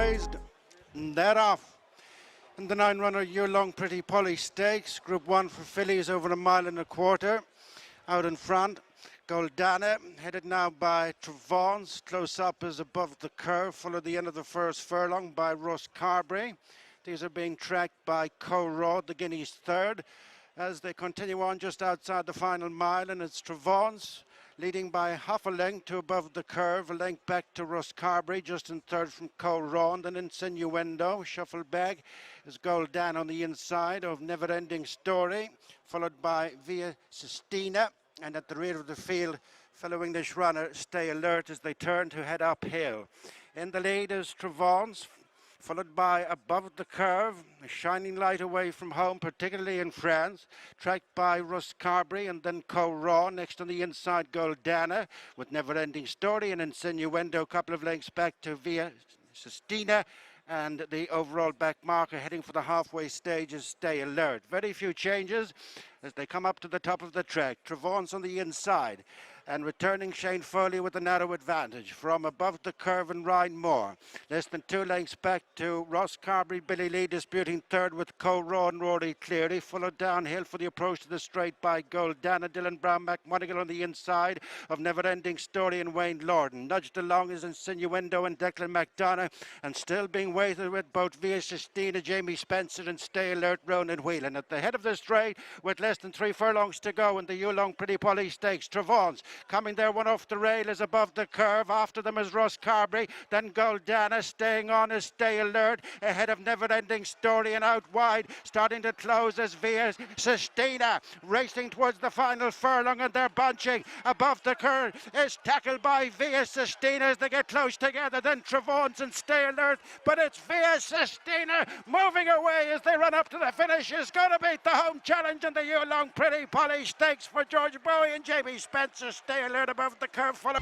raised, and they're off. And the 9-runner year-long Pretty Polly Stakes, Group 1 for fillies over 1.25 miles. Out in front, Goldana, headed now by Trevance. Close up is Above the Curve, followed the end of the first furlong by Ross Carberry. These are being tracked by Curragh, the Guineas third, as they continue on just outside the final mile, and it's Trevance leading by half a length to Above the Curve, a length back to Ross Carberry, just in third from Curragh, and then Insinuendo. Shuffle bag is Goldan on the inside of Never Ending Story, followed by Via Sistina, and at the rear of the field, fellow English runner Stay Alert as they turn to head uphill. In the lead is Trevance, followed by Above the Curve, a shining light away from home, particularly in France, tracked by Ross Carberry, and then Curragh. Next on the inside, Goldana, with Never Ending Story, and Insinuendo a couple of lengths back to Via Sistina, and the overall back marker heading for the halfway stage is Stay Alert. Very few changes as they come up to the top of the track. Trevance on the inside, and returning Shane Foley with a narrow advantage from Above the Curve and Ryan Moore. Less than 2 lengths back to Ross Carberry, Billy Lee disputing third with Curragh and Rory Cleary, followed downhill for the approach to the straight by Goldana, Dylan Brown, McMonigal on the inside of Never Ending Story and Wayne Lorden. Nudged along is Insinuendo and Declan McDonough, and still being weighted with both Via Sistina, Jamie Spencer and Stay Alert, Ronan Whelan. At the head of the straight with less than 3 furlongs to go in the year-long Pretty Polly Stakes, Trevance coming there, one off the rail is Above the Curve. After them is Ross Carberry, then Goldana. Staying on is Stay Alert, ahead of Never Ending Story, and out wide, starting to close as Via Sistina, racing towards the final furlong, and they're bunching. Above the Curve is tackled by Via Sistina as they get close together, then Trevance and Stay Alert, but it's Via Sistina moving away as they run up to the finish. Is going to beat the home challenge in the year-long Pretty Polly Stakes for George Bowie and Jamie Spencer. Stay Alert, Above the Curve, follow.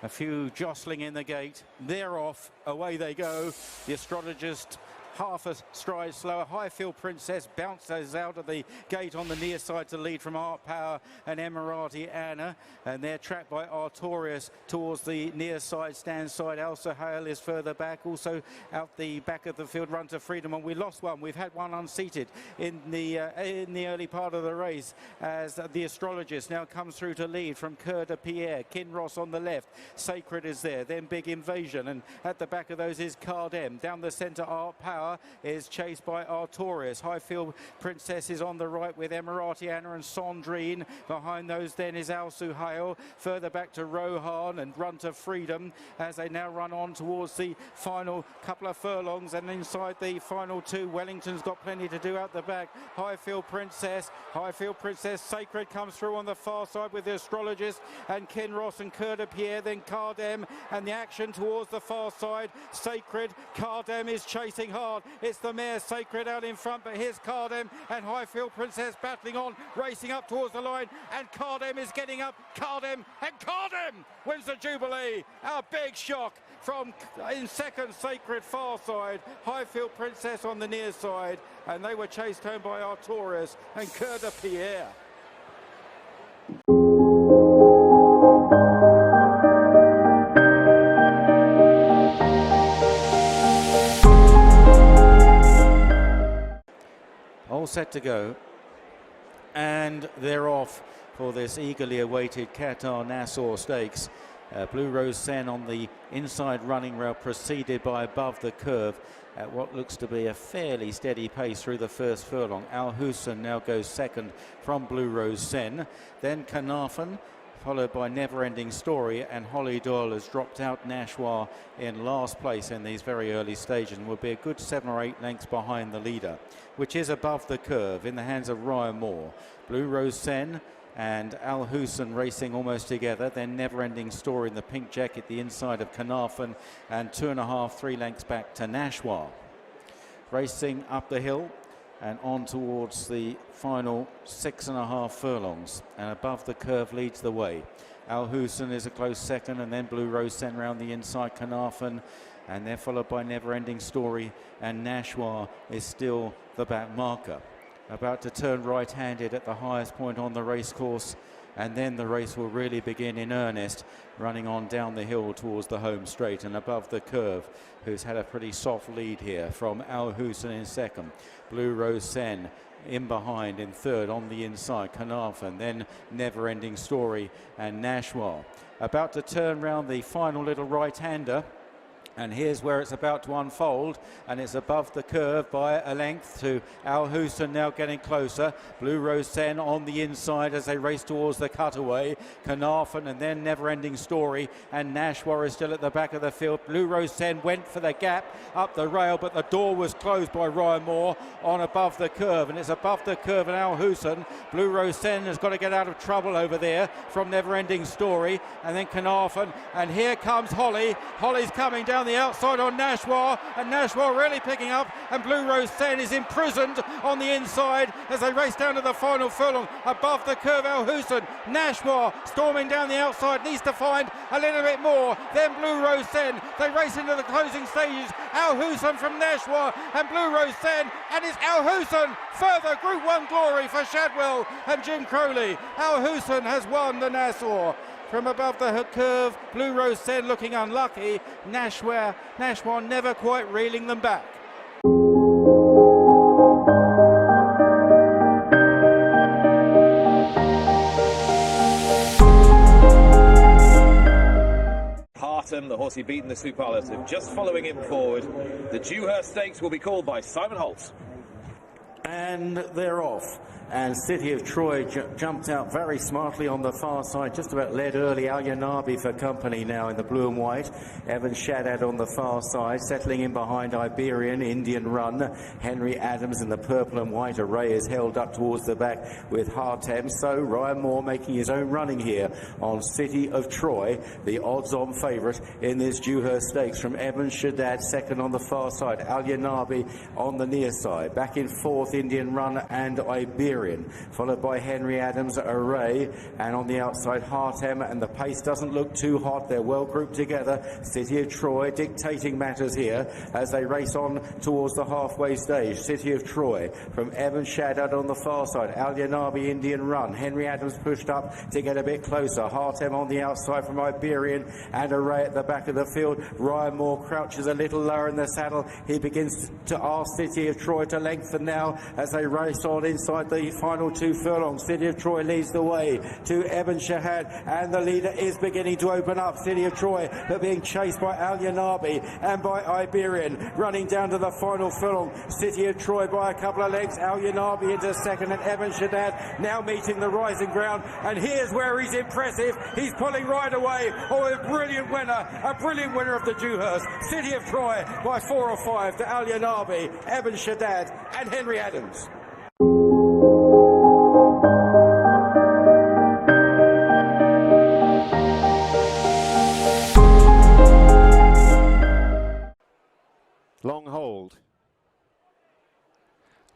A few jostling in the gate. They're off. Away they go. The astrologist half a stride slower. Highfield Princess bounces out of the gate on the near side to lead from Art Power and Emirati Anna, and they're tracked by Artorius towards the near side, stand side. Elsa Hale is further back. Also out the back of the field, Run to Freedom, and we lost one. We've had one unseated in the early part of the race as the astrologist now comes through to lead from Coeur de Pierre. Kinross on the left, Sacred is there, then Big Invasion, and at the back of those is Khaadem. Down the centre, Art Power is chased by Artorius. Highfield Princess is on the right with Emirati Anna and Sondrine. Behind those then is Al Suhail. Further back to Rohan and Run to Freedom as they now run on towards the final couple of furlongs, and inside the final 2, Wellington's got plenty to do out the back. Highfield Princess, Sacred comes through on the far side with the astrologist and Kinross and Coeur de Pierre, then Khaadem, and the action towards the far side. Sacred, Khaadem is chasing hard. It's the mare Sacred out in front, but here's Khaadem and Highfield Princess battling on, racing up towards the line, and Khaadem is getting up. Khaadem wins the Jubilee. A big shock from in second, Sacred far side, Highfield Princess on the near side, and they were chased home by Artorius and Coeur de Pierre. All set to go, and they're off for this eagerly awaited Qatar Nassau Stakes. Blue Rose Sen on the inside running rail, preceded by Above the Curve at what looks to be a fairly steady pace through the first furlong. Al Husn now goes second from Blue Rose Sen, then Carnarvon, followed by Never Ending Story, and Hollie Doyle has dropped out. Nashwa in last place in these very early stages and will be a good 7 or 8 lengths behind the leader, which is Above the Curve in the hands of Ryan Moore. Blue Rose Sen and Al Husn racing almost together, then Never Ending Story in the pink jacket, the inside of Carnarvon, and 2.5, 3 lengths back to Nashwa. Racing up the hill and on towards the final 6.5 furlongs, and Above the Curve leads the way. Al Husn is a close second, and then Blue Rose Sen round the inside. Carnarvon and they're followed by Never Ending Story, and Nashwa is still the back marker. About to turn right-handed at the highest point on the racecourse, and then the race will really begin in earnest, running on down the hill towards the home straight and above the curve, who's had a pretty soft lead here from Husn in second. Blue Rose Sen in behind in third, on the inside Khaadem, then Never Ending Story and Nashwa. About to turn round the final little right-hander, and here's where it's about to unfold, and it's above the curve by a length to Husn, now getting closer. Blue Rose Sen on the inside as they race towards the cutaway. Khaadem and then Never Ending Story, and Nashwa is still at the back of the field. Blue Rose Sen went for the gap up the rail, but the door was closed by Ryan Moore on above the curve, and it's above the curve, and Husn. Blue Rose Sen has got to get out of trouble over there from Never Ending Story, and then Khaadem, and here comes Hollie. Hollie's coming down the outside on Nashwa, and Nashwa really picking up, and Blue Rose Sen is imprisoned on the inside as they race down to the final furlong. Above the curve, Husn. Nashwa storming down the outside, needs to find a little bit more. Then Blue Rose Sen, they race into the closing stages. Husn from Nashwa and Blue Rose Sen, and it's Husn further Group 1 glory for Shadwell and Jim Crowley. Husn has won the Nassau. From above the curve, Blue Rose Sen looking unlucky. Nashwa never quite reeling them back. Hart, the horse he beat in the superlative, just following him forward. The Dewhurst Stakes will be called by Simon Holt. And they're off. And City of Troy jumped out very smartly on the far side, just about led early. Alyanaabi for company now in the blue and white. Eben Shadaad on the far side, settling in behind Iberian, Indian Run. Henry Adams in the purple and white array is held up towards the back with Hart. So Ryan Moore making his own running here on City of Troy, the odds-on favourite in this Dewhurst Stakes, from Eben Shadaad, second on the far side. Alyanaabi on the near side. Back in fourth, Indian Run and Iberian, followed by Henry Adams, Array, and on the outside Hart, and the pace doesn't look too hot. They're well grouped together. City of Troy dictating matters here as they race on towards the halfway stage. City of Troy from Eben Shadaad on the far side. Alyanaabi, Indian Run. Henry Adams pushed up to get a bit closer. Hart on the outside from Iberian, and Array at the back of the field. Ryan Moore crouches a little lower in the saddle. He begins to ask City of Troy to lengthen now as they race on inside the final 2 furlongs. City of Troy leads the way to Eben Shadaad, and the leader is beginning to open up. City of Troy, but being chased by Alyanaabi and by Iberian, running down to the final furlong. City of Troy by a couple of lengths. Alyanaabi into second, and Eben Shadaad now meeting the rising ground, and here's where he's impressive. He's pulling right away. Oh, a brilliant winner of the Dewhurst. City of Troy by 4 or 5 to Alyanaabi, Eben Shadaad and Henry Adams. Long hold.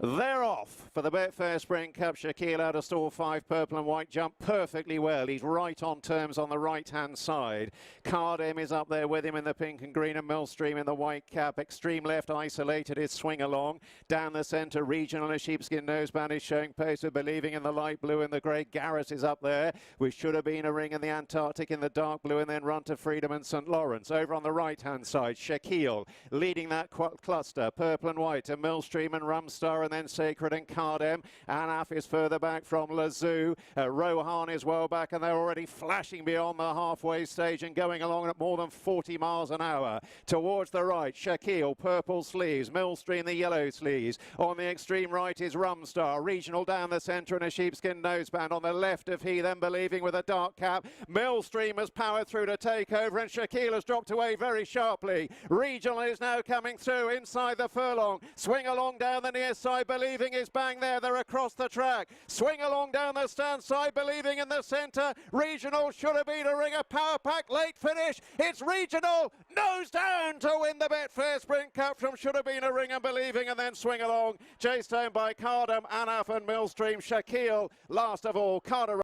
They're off for the Betfair Sprint Cup. Shaquille out of stall 5, purple and white, jumped perfectly well. He's right on terms on the right-hand side. Khaadem is up there with him in the pink and green, and Millstream in the white cap. Extreme left isolated his swing along. Down the centre, Regional and a sheepskin noseband is showing pace with Believing in the light blue and the grey. Garrett is up there, which should have been a ring in the Antarctic in the dark blue, and then Run to Freedom and St. Lawrence. Over on the right-hand side, Shaquille leading that cluster, purple and white, and Millstream and Rumstar, and then Sacred and Khaadem. Anaf is further back from Lazoo. Rohan is well back, and they're already flashing beyond the halfway stage and going along at more than 40 miles an hour. Towards the right, Shaquille, purple sleeves, Millstream the yellow sleeves. On the extreme right is Rumstar. Regional down the centre and a sheepskin noseband. On the left of he, then Believing with a dark cap. Millstream has powered through to take over, and Shaquille has dropped away very sharply. Regional is now coming through inside the furlong. Swing along down the near side. Believing is bang there. They're across the track. Swing along down the stand side. Believing in the centre. Regional should have been a ring. A power pack late finish. It's Regional nose down to win the Betfair Sprint Cup from Should Have Been a Ring and Believing, and then swing along. Chased down by Khaadem, Anaf and Millstream. Shaquille last of all. Carter.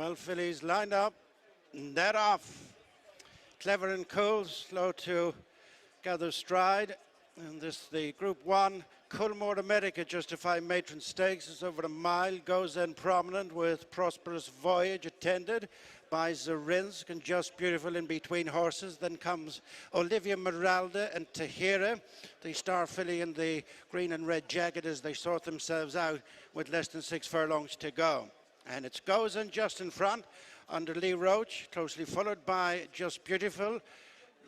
12 fillies lined up, and they're off. Clever and Cool, slow to gather stride. And this, the Group 1 Culmore America Justified Matron Stakes is over a mile, goes in prominent with Prosperous Voyage attended by Zarinsk and Just Beautiful in between horses. Then comes Olivia Meralda and Tahira, the star filly in the green and red jacket as they sort themselves out with less than 6 furlongs to go. And it goes in just in front under Lee Roach, closely followed by Just Beautiful,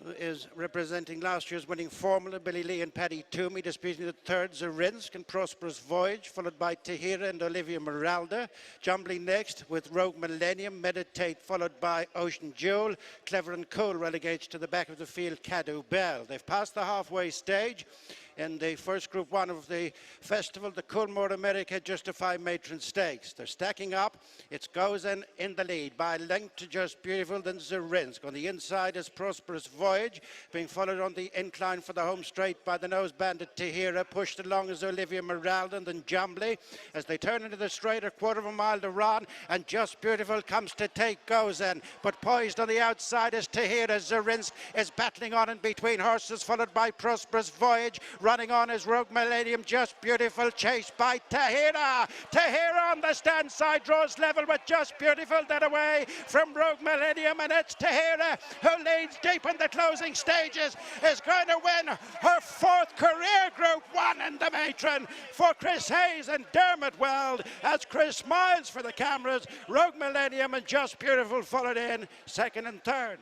who is representing last year's winning formula, Billy Lee and Paddy Toomey, disputing the third, Zarinsk and Prosperous Voyage, followed by Tahira and Olivia Meralda. Jumbly next with Rogue Millennium, Meditate, followed by Ocean Jewel. Clever and Cool relegates to the back of the field, Cadu Bell. They've passed the halfway stage in the first Group 1 of the festival, the Culmore America Justified Matron Stakes. They're stacking up. It goes in the lead by a length to Just Beautiful, then Zarinsk. On the inside is Prosperous Voyage, being followed on the incline for the home straight by the nose bandit Tahira, pushed along as Olivia Meralda, and then Jumbly. As they turn into the straight, a quarter of a mile to run, and Just Beautiful comes to take, goes in. But poised on the outside is Tahira. Zarinsk is battling on in between horses, followed by Prosperous Voyage. Running on is Rogue Millennium, Just Beautiful, chased by Tahira. Tahira on the stand side, draws level with Just Beautiful, then away from Rogue Millennium, and it's Tahira who leads deep in the closing stages, is going to win her 4th career Group 1 in the matron for Chris Hayes and Dermot Weld, as Chris smiles for the cameras. Rogue Millennium and Just Beautiful followed in 2nd and 3rd.